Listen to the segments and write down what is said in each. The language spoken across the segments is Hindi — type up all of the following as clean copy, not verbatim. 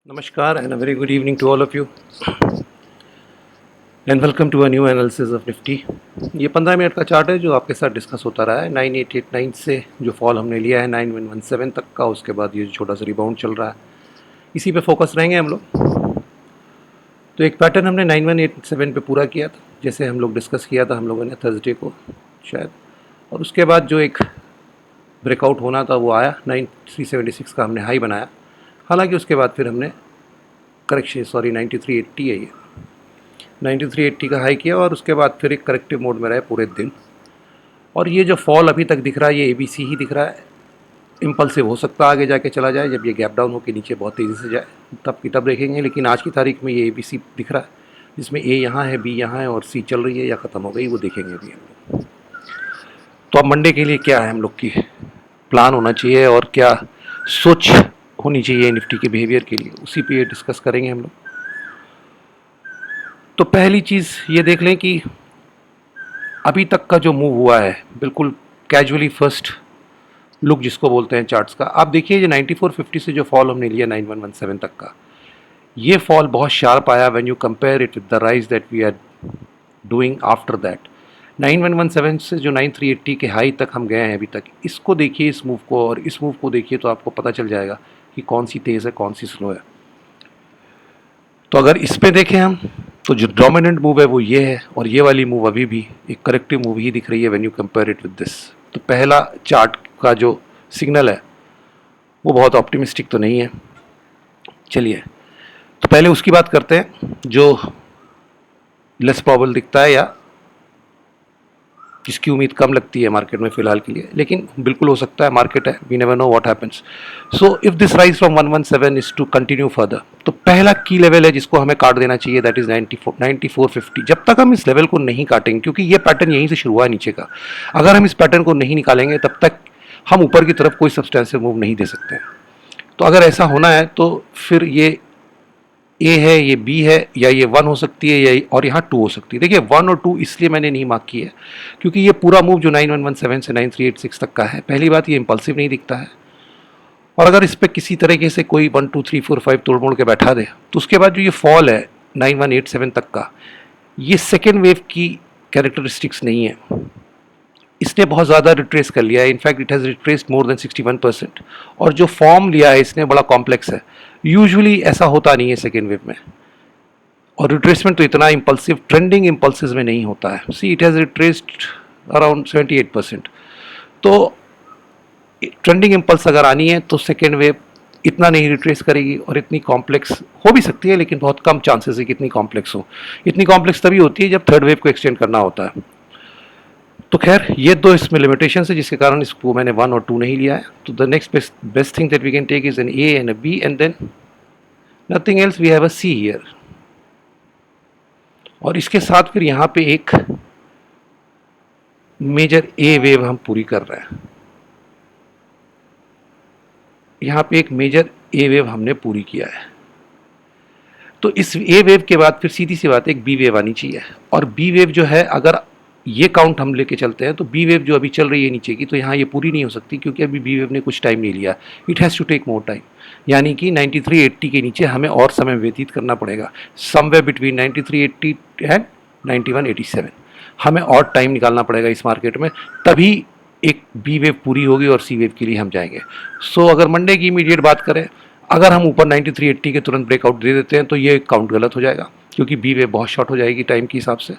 Namaskar and a very good evening to all of you and welcome to a new analysis of Nifty। ये 15 मिनट का चार्ट है जो आपके साथ डिस्कस होता रहा है। 9889 से जो फॉल हमने लिया है 9117 तक का, उसके बाद ये छोटा सा रिबाउंड चल रहा है, इसी पे फोकस रहेंगे हम लोग। तो एक पैटर्न हमने 9187 पे पूरा किया था, जैसे हम लोग डिस्कस किया था हम लोगों ने थर्सडे को शायद, और उसके बाद जो एक ब्रेकआउट होना था वो आया, 9376 का हमने हाई बनाया। हालांकि उसके बाद फिर हमने करेक्शन 9380 है ये 9380 का हाई किया और उसके बाद फिर एक करेक्टिव मोड में रहे पूरे दिन। और ये जो फॉल अभी तक दिख रहा है ये ABC ही दिख रहा है। इम्पल्सिव हो सकता है आगे जाके चला जाए, जब ये गैप डाउन होकर नीचे बहुत तेज़ी से जाए तब की तब देखेंगे, लेकिन आज की तारीख में ये ABC दिख रहा है, जिसमें A यहाँ है, B यहाँ है और C चल रही है या ख़त्म हो गई, वो देखेंगे अभी हम लोग। तो अब मंडे के लिए क्या है हम लोग की प्लान होना चाहिए और क्या सोच होनी चाहिए निफ्टी के बिहेवियर के लिए, उसी पे डिस्कस करेंगे हम लोग। तो पहली चीज़ ये देख लें कि अभी तक का जो मूव हुआ है, बिल्कुल कैजुअली फर्स्ट लुक जिसको बोलते हैं चार्ट्स का, आप देखिए ये 9450 से जो फॉल हमने लिया 9117 तक का, ये फॉल बहुत शार्प आया when you compare it with the rise that we are doing after that. 9117 से जो 9380 के हाई तक हम गए हैं अभी तक, इसको देखिए इस मूव को और इस मूव को देखिए तो आपको पता चल जाएगा कि कौन सी तेज़ है कौन सी स्लो है। तो अगर इस पे देखें हम तो जो डोमिनेंट मूव है वो ये है, और ये वाली मूव अभी भी एक करेक्टिव मूव ही दिख रही है when you compare it with this. तो पहला चार्ट का जो सिग्नल है वो बहुत ऑप्टिमिस्टिक तो नहीं है। चलिए तो पहले उसकी बात करते हैं जो लेस प्रॉबल दिखता है या जिसकी उम्मीद कम लगती है मार्केट में फ़िलहाल के लिए, लेकिन बिल्कुल हो सकता है, मार्केट है, we never know what happens. So if this rise from 117 is to continue further, तो पहला की लेवल है जिसको हमें काट देना चाहिए, दैट इज़ 9450। जब तक हम इस लेवल को नहीं काटेंगे, क्योंकि ये पैटर्न यहीं से शुरू हुआ है नीचे का, अगर हम इस पैटर्न को नहीं निकालेंगे तब तक हम ऊपर की तरफ कोई सब्सटेंशियल मूव नहीं दे सकते हैं। तो अगर ऐसा होना है तो फिर ये ए है, ये बी है, या ये 1 हो सकती है, या और यहाँ 2 हो सकती है। देखिए 1 और 2 इसलिए मैंने नहीं मार्क की है क्योंकि ये पूरा मूव जो 9117 से 9386 तक का है, पहली बात ये इम्पल्सिव नहीं दिखता है, और अगर इस पर किसी तरीके से कोई 1 2 3 4 5 तोड़ मोड़ के बैठा दे तो उसके बाद जो ये फॉल है 9187 तक का, ये सेकेंड वेव की कैरेक्टरिस्टिक्स नहीं है। इसने बहुत ज़्यादा रिट्रेस कर लिया है, in fact it has retraced more than 61%, और जो फॉर्म लिया है इसने बड़ा कॉम्प्लेक्स है। यूजुअली ऐसा होता नहीं है सेकेंड वेव में, और रिट्रेसमेंट तो इतना इम्पल्सिव ट्रेंडिंग इम्पल्सिव में नहीं होता है। See it has retraced around 78%। तो ट्रेंडिंग इम्पल्स अगर आनी है तो सेकेंड वेव इतना नहीं रिट्रेस करेगी, और इतनी कॉम्प्लेक्स हो भी सकती है लेकिन बहुत कम चांसेस है कि इतनी कॉम्प्लेक्स हो। इतनी कॉम्प्लेक्स तभी होती है जब थर्ड वेव को एक्सटेंड करना होता है। तो खैर ये दो इसमें लिमिटेशन है जिसके कारण इसको मैंने 1 और 2 नहीं लिया है। तो the next best thing that we can take is an A and a B and then nothing else, we have a C here. और इसके साथ फिर यहाँ पे एक मेजर ए वेव हम पूरी कर रहे हैं, यहाँ पे एक मेजर ए वेव हमने पूरी किया है। तो इस ए वेव के बाद फिर सीधी सी बात एक बी वेव आनी चाहिए, और बी वेव जो है अगर ये काउंट हम लेके चलते हैं तो बी वेव जो अभी चल रही है नीचे की, तो यहाँ ये पूरी नहीं हो सकती क्योंकि अभी बी वेव ने कुछ टाइम नहीं लिया, it has to take more time. यानी कि 9380 के नीचे हमें और समय व्यतीत करना पड़ेगा, समवेयर बिटवीन 9380 एंड 9187 हमें और टाइम निकालना पड़ेगा इस मार्केट में, तभी एक बी वेव पूरी होगी और सी वेव के लिए हम जाएंगे। सो अगर मंडे की इमीडिएट बात करें, अगर हम ऊपर 9380 के तुरंत ब्रेकआउट दे देते हैं तो ये काउंट गलत हो जाएगा क्योंकि बी वेव बहुत शॉर्ट हो जाएगी टाइम के हिसाब से,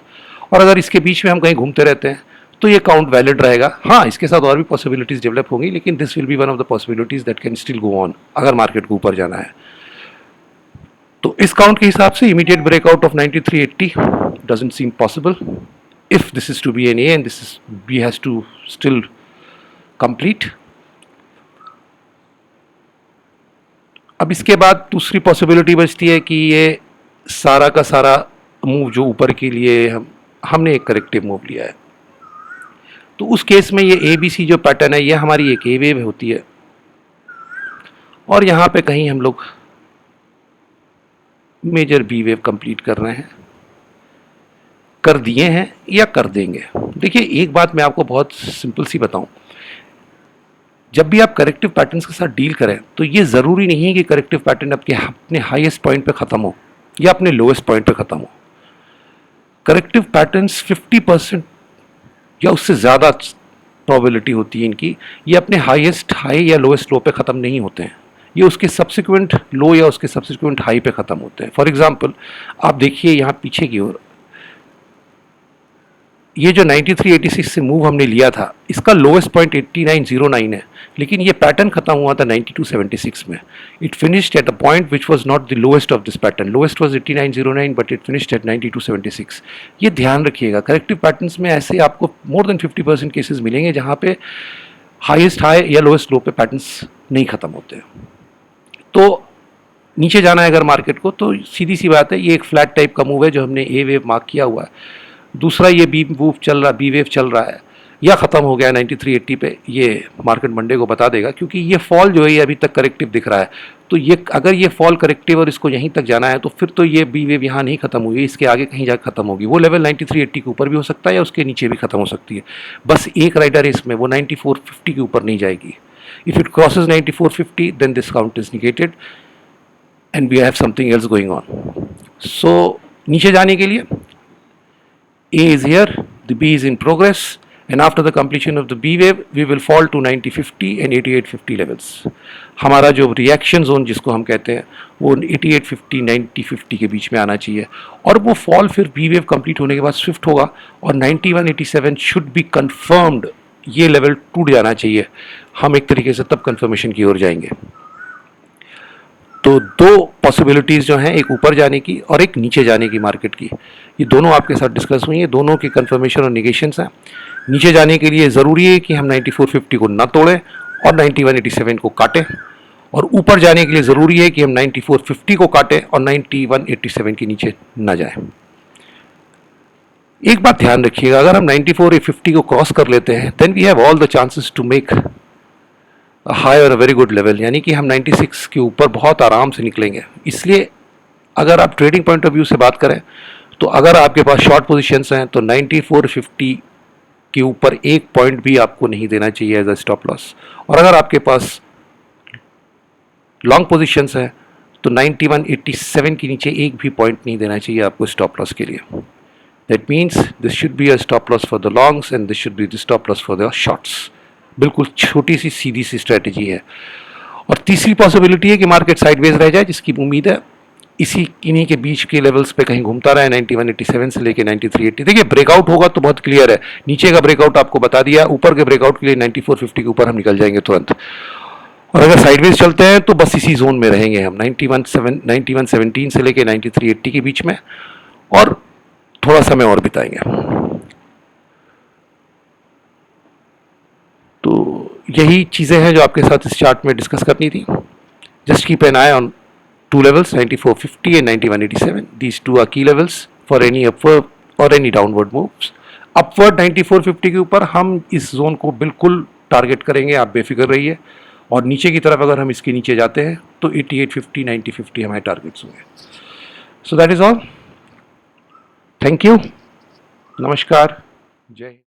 और अगर इसके बीच में हम कहीं घूमते रहते हैं तो ये काउंट वैलिड रहेगा। हाँ, इसके साथ और भी पॉसिबिलिटीज़ डेवलप होंगी, लेकिन this will be one of the possibilities that can still go on अगर मार्केट को ऊपर जाना है। तो इस काउंट के हिसाब से immediate breakout of 9380 doesn't seam possible if this is to be an A and this is B has to still complete। अब इसके बाद दूसरी पॉसिबिलिटी बचती है कि ये सारा का सारा मूव जो ऊपर के लिए हमने एक करेक्टिव मूव लिया है, तो उस केस में ये ए बी सी जो पैटर्न है ये हमारी एक ए वेव होती है, और यहाँ पे कहीं हम लोग मेजर बी वेव कंप्लीट कर रहे हैं, कर दिए हैं या कर देंगे। देखिए एक बात मैं आपको बहुत सिंपल सी बताऊं, जब भी आप करेक्टिव पैटर्न्स के साथ डील करें तो ये ज़रूरी नहीं है कि करेक्टिव पैटर्न आपके अपने हाईएस्ट पॉइंट पे ख़त्म हो या अपने लोएस्ट पॉइंट पे ख़त्म हो। करेक्टिव पैटर्न्स 50% या उससे ज़्यादा प्रोबेबिलिटी होती है इनकी, ये अपने हाईएस्ट हाई या लोएस्ट लो पे ख़त्म नहीं होते हैं, ये उसके सब्सिक्वेंट लो या उसके सब्सिक्वेंट हाई पे ख़त्म होते हैं। फॉर एग्जांपल आप देखिए यहाँ पीछे की ओर, ये जो 9386 से मूव हमने लिया था इसका लोएस्ट पॉइंट 8909 है, लेकिन ये पैटर्न खत्म हुआ था 9276 में। It finished at a point which was not the lowest of this pattern, lowest was 8909 but it finished at 9276। ये ध्यान रखिएगा, करेक्टिव पैटर्न्स में ऐसे आपको मोर देन 50% केसेस मिलेंगे जहाँ पे हाईएस्ट हाई या लोएस्ट लो पे पैटर्न्स नहीं खत्म होते। तो नीचे जाना है अगर मार्केट को तो सीधी सी बात है, ये एक फ्लैट टाइप का मूव है जो हमने ए वेव मार्क किया हुआ है। दूसरा ये बी मूव चल रहा, बी वेव चल रहा है या ख़त्म हो गया 9380 पे, ये मार्केट मंडे को बता देगा, क्योंकि ये फॉल जो है ये अभी तक करेक्टिव दिख रहा है। तो ये अगर ये फॉल करेक्टिव और इसको यहीं तक जाना है तो फिर तो ये बी वेव यहाँ नहीं खत्म हुई, इसके आगे कहीं जाकर खत्म होगी। वो लेवल 9380 के ऊपर भी हो सकता है या उसके नीचे भी खत्म हो सकती है। बस एक राइडर है इसमें, वो 9450 के ऊपर नहीं जाएगी। If it crosses 9450 then this count is negated and we have something else going on. So नीचे जाने के लिए A is here, the B is in progress, and after the completion of the B wave, we will fall to 9050 and 8850 levels. हमारा जो रिएक्शन जोन जिसको हम कहते हैं वो 8850 9050 के बीच में आना चाहिए, और वो फॉल फिर B wave कंप्लीट होने के बाद स्विफ्ट होगा और 9187 शुड बी कंफर्म्ड, ये लेवल टूट जाना चाहिए। हम एक तरीके से तब कंफर्मेशन की ओर जाएंगे। तो दो पॉसिबिलिटीज़ जो हैं, एक ऊपर जाने की और एक नीचे जाने की मार्केट की, ये दोनों आपके साथ डिस्कस हुई हैं। दोनों की कंफर्मेशन और निगेशंस हैं। नीचे जाने के लिए ज़रूरी है कि हम 9450 को ना तोड़ें और 9187 को काटें, और ऊपर जाने के लिए ज़रूरी है कि हम 9450 को काटें और 9187 के नीचे ना जाएं। एक बात ध्यान रखिएगा, अगर हम 9450 को क्रॉस कर लेते हैं then we have all the chances to make high और वेरी गुड लेवल, यानी कि हम 96 के ऊपर बहुत आराम से निकलेंगे। इसलिए अगर आप ट्रेडिंग पॉइंट ऑफ व्यू से बात करें तो अगर आपके पास शॉर्ट पोजीशंस हैं तो 9450 के ऊपर एक पॉइंट भी आपको नहीं देना चाहिए एज अ स्टॉप लॉस, और अगर आपके पास लॉन्ग पोजीशंस हैं तो 9187 के नीचे एक भी पॉइंट नहीं देना चाहिए आपको स्टॉप लॉस के लिए। That means this should be a stop loss for the longs and this should be the stop loss for the shorts. बिल्कुल छोटी सी सीधी सी स्ट्रेटजी है। और तीसरी पॉसिबिलिटी है कि मार्केट साइडवेज रह जाए, जिसकी उम्मीद है इन्हीं के बीच के लेवल्स पे कहीं घूमता रहा है 9187 से लेके 9380। देखिए ब्रेकआउट होगा तो बहुत क्लियर है, नीचे का ब्रेकआउट आपको बता दिया, ऊपर के ब्रेकआउट के लिए 9450 के ऊपर हम निकल जाएंगे तुरंत। और अगर साइडवेज चलते हैं तो बस इसी जोन में रहेंगे हम 9117 से लेके 9380 के बीच में, और थोड़ा समय और बिताएंगे। तो यही चीज़ें हैं जो आपके साथ इस चार्ट में डिस्कस करनी थी। Just keep an I on two levels 9450 and 9187. These two are key levels for any upward or any downward moves. Upward 9450 के ऊपर हम इस जोन को बिल्कुल टारगेट करेंगे, आप बेफिक्र रहिए। और नीचे की तरफ अगर हम इसके नीचे जाते हैं तो 8850 9050 हमारे टारगेट्स होंगे। So that is all. Thank you, नमस्कार, जय हिंद।